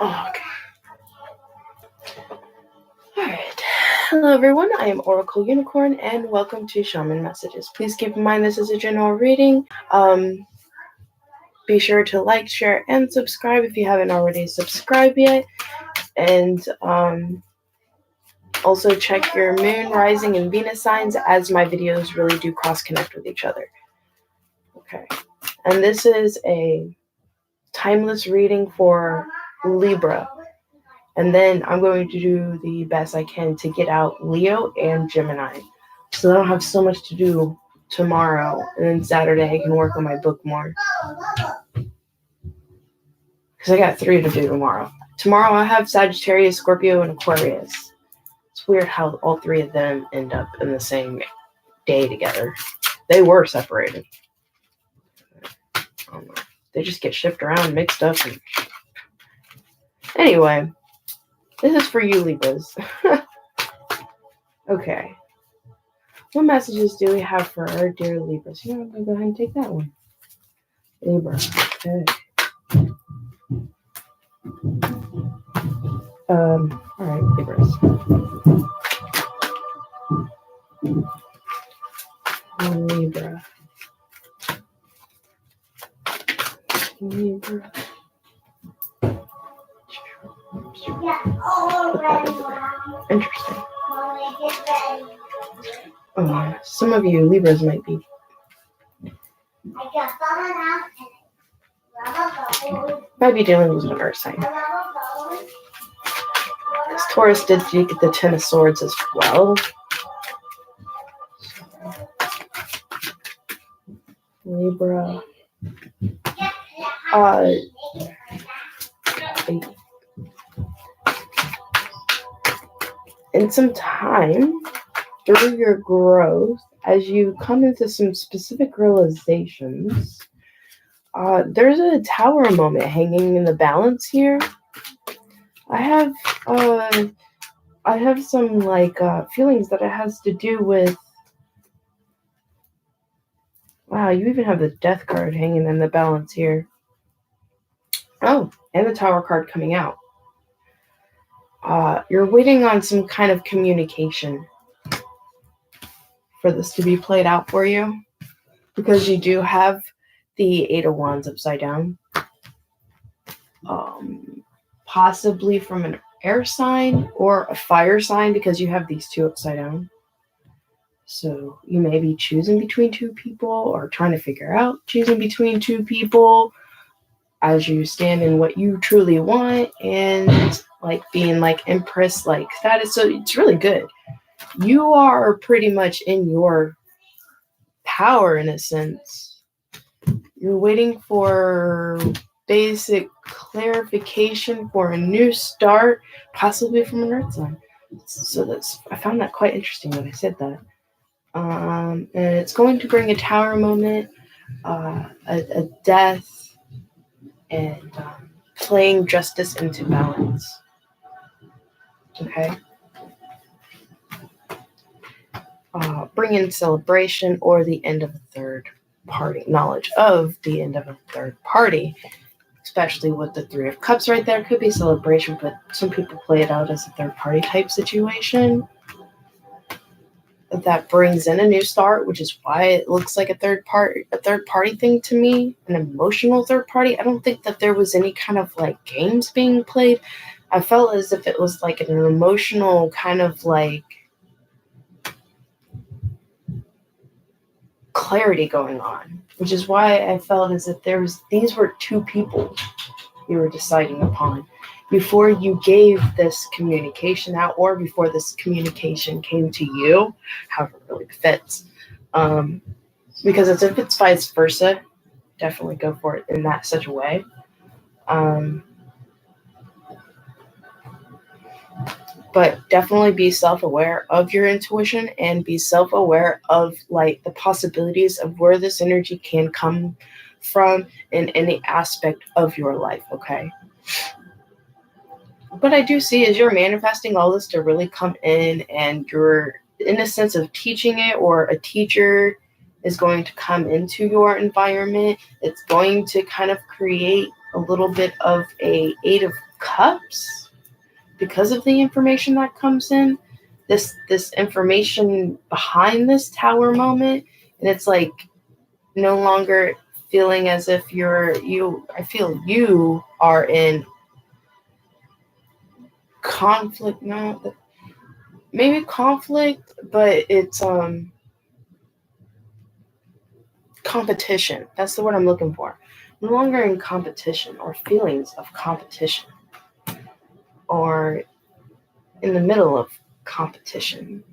Okay. Alright. Hello everyone, I am Oracle Unicorn and welcome to Shaman Messages. Please keep in mind this is a general reading. Be sure to like, share, and subscribe if you haven't already subscribed yet. And also check your moon, rising, and Venus signs as my videos really do cross-connect with each other. Okay. And this is a timeless reading for Libra. And then I'm going to do the best I can to get out Leo and Gemini. So I don't have so much to do tomorrow. And then Saturday I can work on my book more. Because I got 3 to do tomorrow. Tomorrow I have Sagittarius, Scorpio, and Aquarius. It's weird how all 3 of them end up in the same day together. They were separated. I don't know. They just get shifted around, mixed up. Anyway. This is for you, Libras. Okay. What messages do we have for our dear Libras? You know, I'm going to go ahead and take that one. Libra. Okay. Alright, Libras. Libra. Libra. Put that over there. Interesting. Some of you Libras might be dealing with an earth sign. As Taurus did get the 10 of Swords as well. Libra. In some time, through your growth, as you come into some specific realizations, there's a tower moment hanging in the balance here. I have some feelings that it has to do with. Wow, you even have the Death card hanging in the balance here. Oh, and the Tower card coming out. You're waiting on some kind of communication for this to be played out for you, because you do have the 8 of Wands upside down. Possibly from an air sign or a fire sign, because you have these 2 upside down. So you may be choosing between 2 people or trying to figure out choosing between 2 people as you stand in what you truly want and being Empress status. So it's really good. You are pretty much in your power in a sense. You're waiting for basic clarification for a new start, possibly from an earth sign. So I found that quite interesting when I said that. And it's going to bring a tower moment, a death, and playing justice into balance. Okay. Bring in celebration or the end of a third party, knowledge of the end of a third party, especially with the 3 of Cups right there. Could be celebration, but some people play it out as a third party type situation that brings in a new start, which is why it looks like a third party thing to me, an emotional third party. I don't think that there was any kind of games being played. I felt as if it was an emotional kind of clarity going on, which is why I felt as if these were 2 people you were deciding upon before you gave this communication out, or before this communication came to you, however it really fits. Because if it's vice versa, definitely go for it in such a way. But definitely be self-aware of your intuition and be self-aware of the possibilities of where this energy can come from in any aspect of your life, okay? What I do see is you're manifesting all this to really come in, and you're in a sense of teaching it, or a teacher is going to come into your environment. It's going to kind of create a little bit of a 8 of Cups, because of the information that comes in, this information behind this Tower moment, and it's like no longer feeling as if I feel you are in conflict. No, maybe conflict, but it's competition. That's the word I'm looking for. No longer in competition or feelings of competition or in the middle of competition.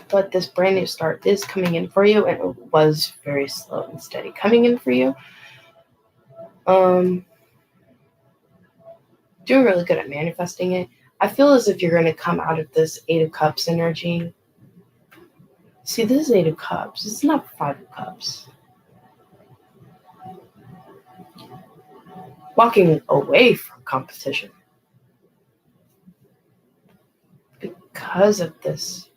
But this brand new start is coming in for you, and it was very slow and steady coming in for you. Doing really good at manifesting it. I feel as if you're going to come out of this Eight of Cups energy. See, this is Eight of Cups. It's not Five of Cups. Walking away from competition. Because of this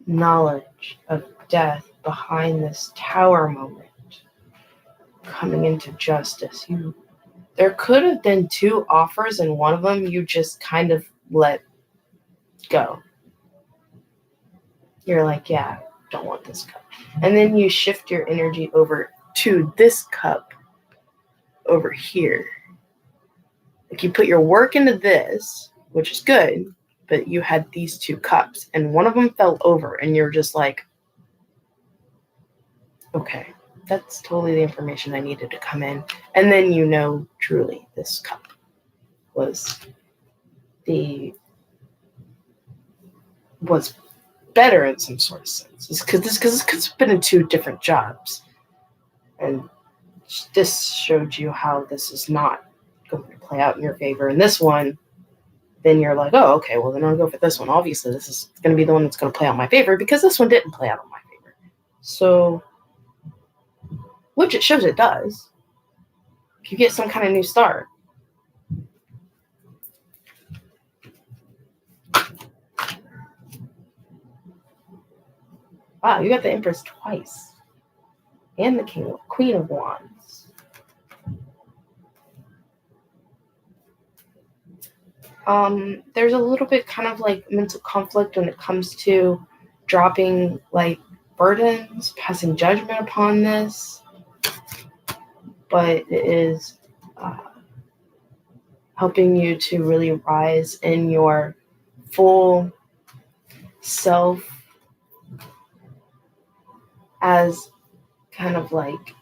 knowledge of death behind this Tower moment, coming into justice. There could have been two offers, and one of them you just kind of let go. You're like, yeah, don't want this cup. And then you shift your energy over to this cup over here. Like you put your work into this, which is good, but you had these two cups, and one of them fell over, and you're just like, okay, that's totally the information I needed to come in. And then truly this cup was better in some sort of sense. Because this could have been in two different jobs. And this showed you how this is not going to play out in your favor. And this one, then you're like, oh, okay, well, then I'll go for this one. Obviously, this is going to be the one that's going to play out in my favor because this one didn't play out in my favor. So, which it shows it does. You get some kind of new start. Wow, you got the Empress twice. And the Queen of Wands. There's a little bit kind of like mental conflict when it comes to dropping like burdens, passing judgment upon this. But it is helping you to really rise in your full self as kind of like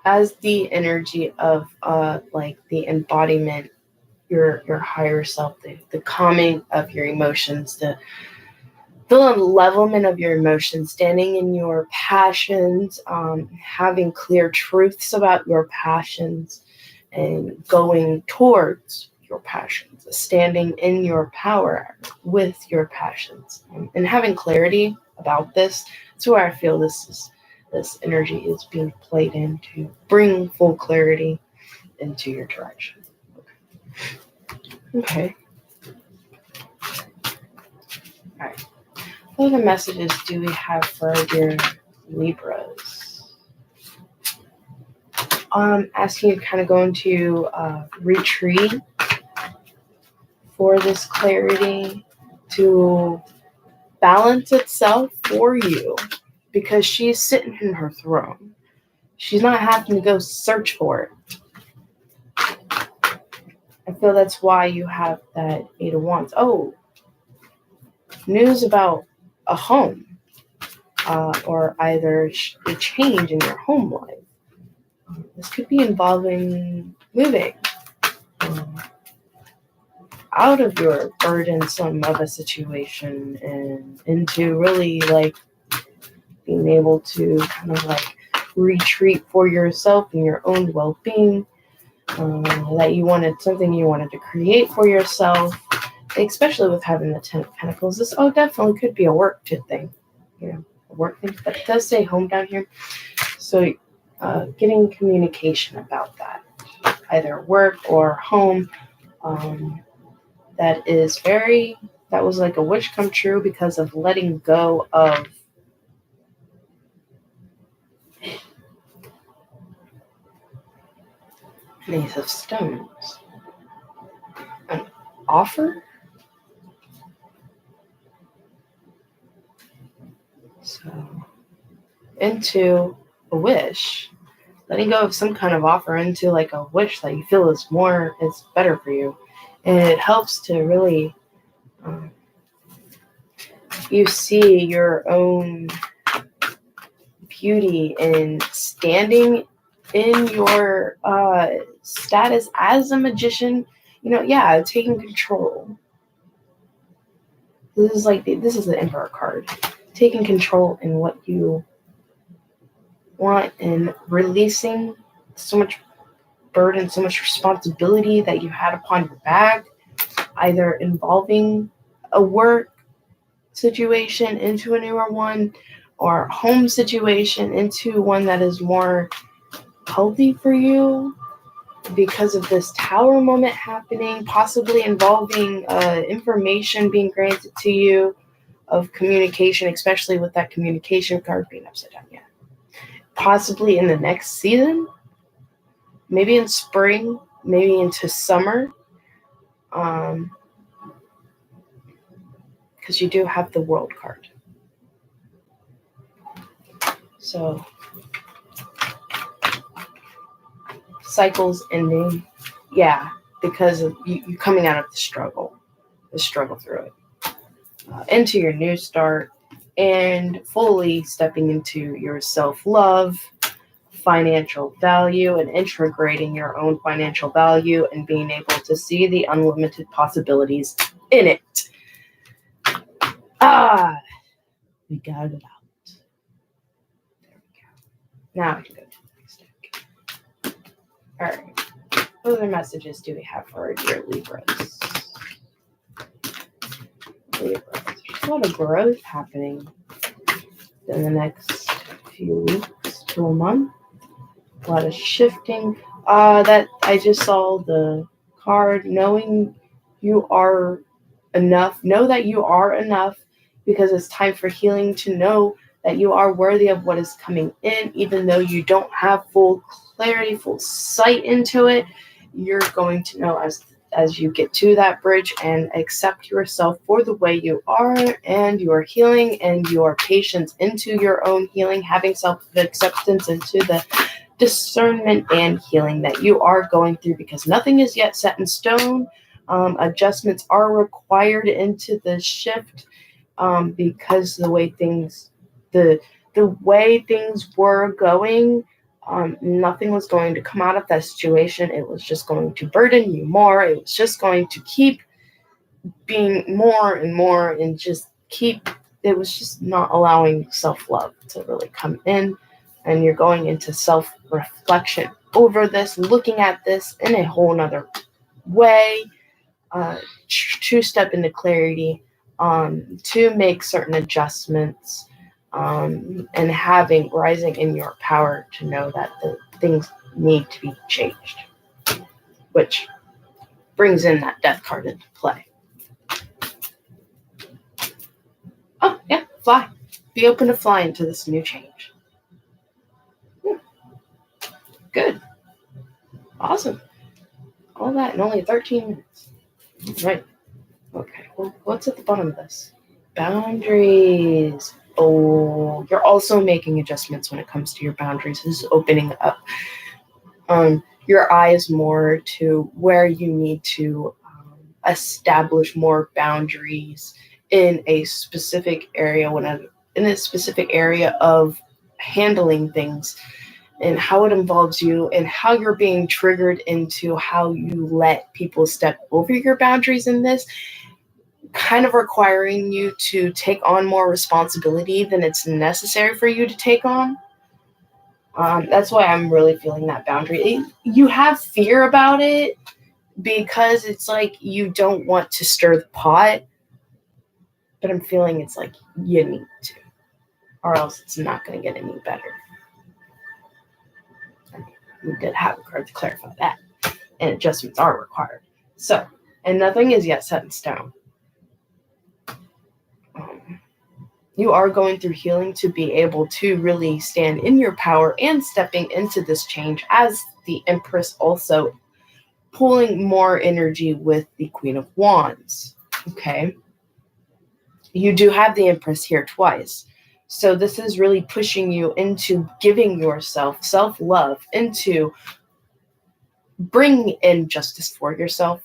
as the energy of like the embodiment, your higher self, the calming of your emotions, the levelment of your emotions, standing in your passions, having clear truths about your passions, and going towards your passions, standing in your power with your passions, and having clarity about this. That's where I feel this energy is being played in to bring full clarity into your direction. Okay. All right. What other messages do we have for your Libras? Asking you to kind of go into retreat for this clarity to balance itself for you, because she's sitting in her throne. She's not having to go search for it. I feel that's why you have that Eight of Wands. Oh, news about a home, or either a change in your home life. This could be involving moving out of your burdensome of a situation and into really like being able to kind of like retreat for yourself and your own well-being. That you wanted something you wanted to create for yourself, especially with having the Ten of Pentacles. This definitely could be a work thing, a work thing, but it does say home down here. So getting communication about that, either work or home, that was like a wish come true because of letting go of Ace of Stones. An offer? So, into a wish. Letting go of some kind of offer into like a wish that you feel is better for you. And it helps to really, you see your own beauty in standing in your status as a magician, taking control. This is the Emperor card. Taking control in what you want and releasing so much burden, so much responsibility that you had upon your back, either involving a work situation into a newer one, or home situation into one that is more healthy for you because of this tower moment happening, possibly involving information being granted to you of communication, especially with that communication card being upside down. Yeah. Possibly in the next season, maybe in spring, maybe into summer, because you do have the World card. So, cycles ending, yeah, because of you coming out of the struggle through it, into your new start, and fully stepping into your self-love, financial value, and integrating your own financial value and being able to see the unlimited possibilities in it. We got it out. There we go. Now I can go to the next deck. All right. What other messages do we have for your Libras? There's a lot of growth happening in the next few weeks to a month. A lot of shifting. That I just saw the card, knowing you are enough. Know that you are enough, because it's time for healing, to know that you are worthy of what is coming in, even though you don't have full clarity, full sight into it. You're going to know as you get to that bridge and accept yourself for the way you are, and your healing and your patience into your own healing, having self-acceptance into the discernment and healing that you are going through, because nothing is yet set in stone. Adjustments are required into the shift, because the way things were going, nothing was going to come out of that situation. It was just going to burden you more. It was just going to keep being more and more, and it was just not allowing self-love to really come in. And you're going into self-reflection over this, looking at this in a whole nother way, to step into clarity, to make certain adjustments, and rising in your power to know that the things need to be changed, which brings in that death card into play. Oh, yeah, fly. Be open to fly into this new change. Good. Awesome. All that in only 13 minutes. Right. Okay, well, what's at the bottom of this? Boundaries. Oh, you're also making adjustments when it comes to your boundaries. This is opening up your eyes more to where you need to establish more boundaries in a specific area, in a specific area of handling things, and how it involves you, and how you're being triggered into how you let people step over your boundaries in this, kind of requiring you to take on more responsibility than it's necessary for you to take on. That's why I'm really feeling that boundary. You have fear about it because it's like you don't want to stir the pot, but I'm feeling it's like you need to, or else it's not going to get any better. We did have a card to clarify that, and adjustments are required. So, and nothing is yet set in stone. You are going through healing to be able to really stand in your power and stepping into this change as the Empress, also pulling more energy with the Queen of Wands. Okay. You do have the Empress here twice. So this is really pushing you into giving yourself self-love, into bringing in justice for yourself,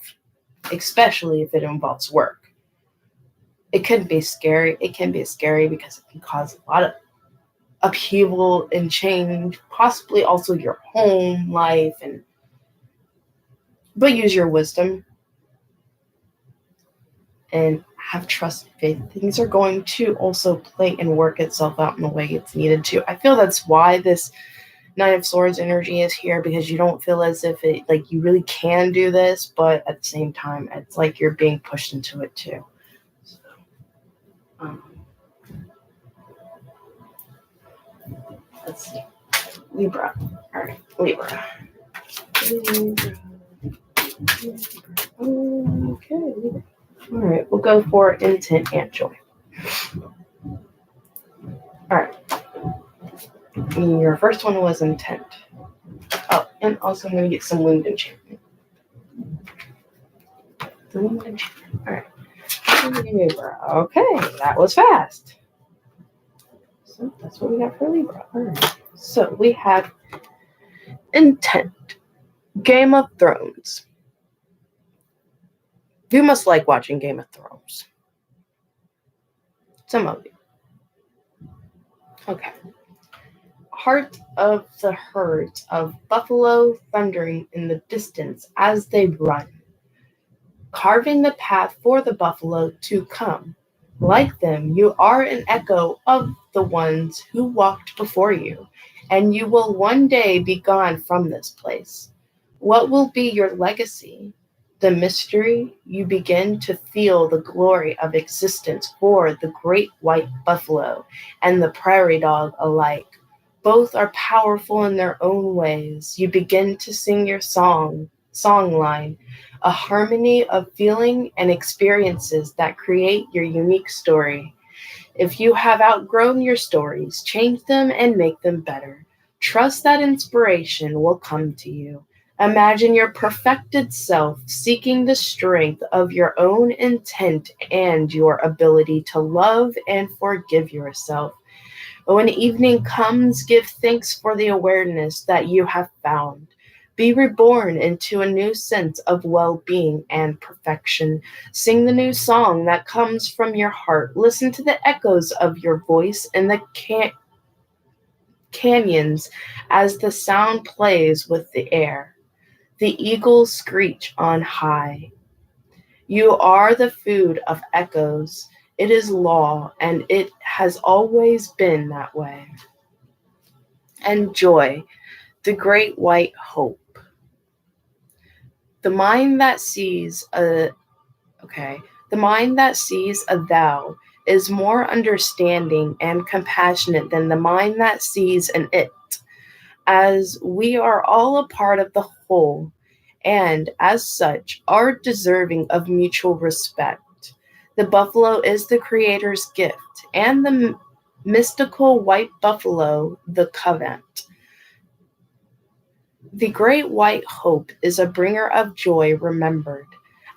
especially if it involves work. It can be scary. It can be scary because it can cause a lot of upheaval and change, possibly also your home life, but use your wisdom and have trust and faith. Things are going to also play and work itself out in the way it's needed to. I feel that's why this Nine of Swords energy is here, because you don't feel as if it, like, you really can do this, but at the same time, it's like you're being pushed into it too. So, let's see. Libra. All right, Libra. Okay, Libra. All right, we'll go for intent and joy. All right. Your first one was intent. Oh, and also I'm going to get some wound enchantment. All right. Okay, that was fast. So that's what we got for Libra. All right. So we have intent. Game of Thrones. You must like watching Game of Thrones. Some of you. Okay. Heart of the herds of buffalo thundering in the distance as they run, carving the path for the buffalo to come. Like them, you are an echo of the ones who walked before you, and you will one day be gone from this place. What will be your legacy? The mystery? You begin to feel the glory of existence for the great white buffalo and the prairie dog alike. Both are powerful in their own ways. You begin to sing your song line, a harmony of feeling and experiences that create your unique story. If you have outgrown your stories, change them and make them better. Trust that inspiration will come to you. Imagine your perfected self seeking the strength of your own intent and your ability to love and forgive yourself. When evening comes, give thanks for the awareness that you have found. Be reborn into a new sense of well-being and perfection. Sing the new song that comes from your heart. Listen to the echoes of your voice in the canyons as the sound plays with the air. The eagles screech on high. You are the food of echoes. It is law, and it has always been that way. And joy, the great white hope. The mind that sees a thou is more understanding and compassionate than the mind that sees an it, as we are all a part of the whole, and as such are deserving of mutual respect. The buffalo is the Creator's gift, and the mystical white buffalo the covenant. The great white hope is a bringer of joy remembered.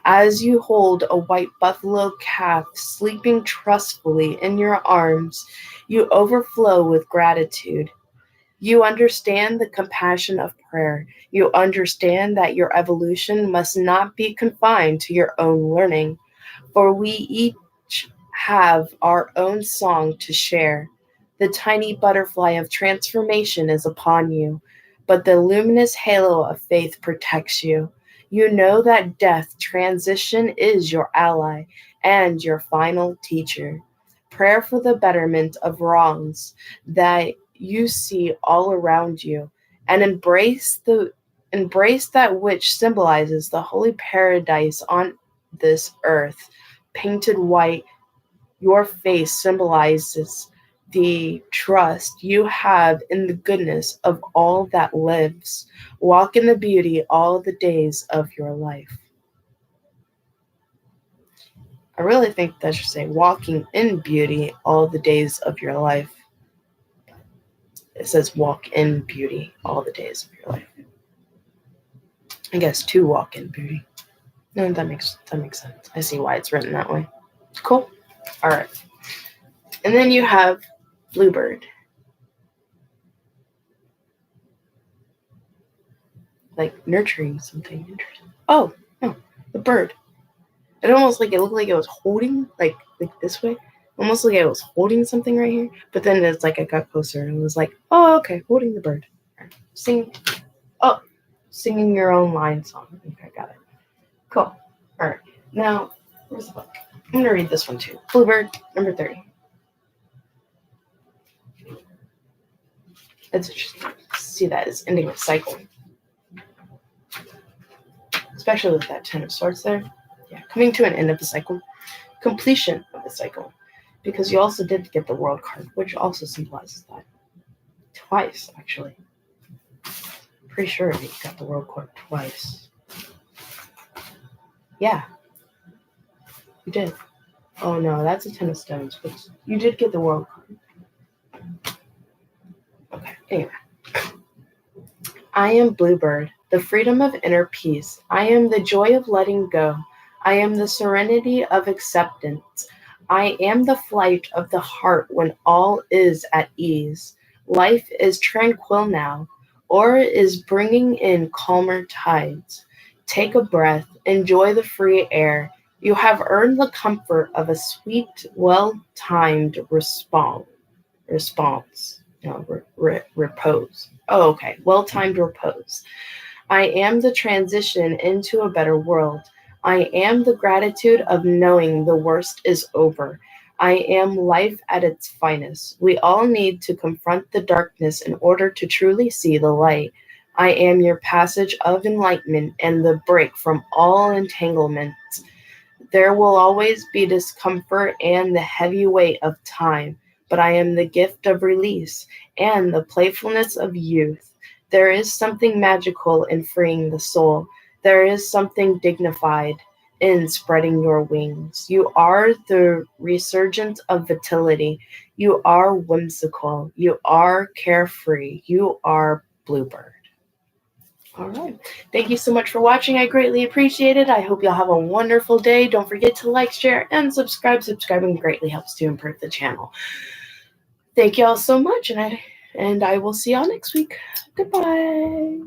As you hold a white buffalo calf sleeping trustfully in your arms, you overflow with gratitude. You understand the compassion of prayer. You understand that your evolution must not be confined to your own learning, for we each have our own song to share. The tiny butterfly of transformation is upon you, but the luminous halo of faith protects you. You know that death transition is your ally and your final teacher. Prayer for the betterment of wrongs that you see all around you, and embrace that which symbolizes the holy paradise on this earth. Painted white, your face symbolizes the trust you have in the goodness of all that lives. Walk in the beauty all the days of your life. I really think that should say walking in beauty all the days of your life. It says walk in beauty all the days of your life. I guess to walk in beauty. No, that makes sense. I see why it's written that way. Cool. All right. And then you have bluebird. Like nurturing something interesting. Oh, no, the bird. It almost like it looked like it was holding like this way. Almost like it was holding something right here. But then it's like I got closer and it was like, oh, okay, holding the bird. Right. Singing your own line song. Okay, got it. Cool. All right. Now, where's the book? I'm going to read this one too. Bluebird, number 30. It's interesting to see that it's ending a cycle. Especially with that 10 of swords there. Yeah, coming to an end of the cycle. Completion of the cycle. Because you also did get the world card, which also symbolizes that. Twice, actually. Pretty sure you got the world card twice. Yeah. You did. Oh no, that's a 10 of stones, but you did get the world card. Okay, anyway. I am Bluebird, the freedom of inner peace. I am the joy of letting go. I am the serenity of acceptance. I am the flight of the heart when all is at ease. Life is tranquil now, or is bringing in calmer tides. Take a breath, enjoy the free air. You have earned the comfort of a sweet, well-timed response. No, repose. Oh, okay. Well-timed repose. I am the transition into a better world. I am the gratitude of knowing the worst is over. I am life at its finest. We all need to confront the darkness in order to truly see the light. I am your passage of enlightenment and the break from all entanglements. There will always be discomfort and the heavy weight of time, but I am the gift of release and the playfulness of youth. There is something magical in freeing the soul. There is something dignified in spreading your wings. You are the resurgence of vitality. You are whimsical. You are carefree. You are Bluebird. All right. Thank you so much for watching. I greatly appreciate it. I hope y'all have a wonderful day. Don't forget to like, share, and subscribe. Subscribing greatly helps to improve the channel. Thank y'all so much, and I will see y'all next week. Goodbye.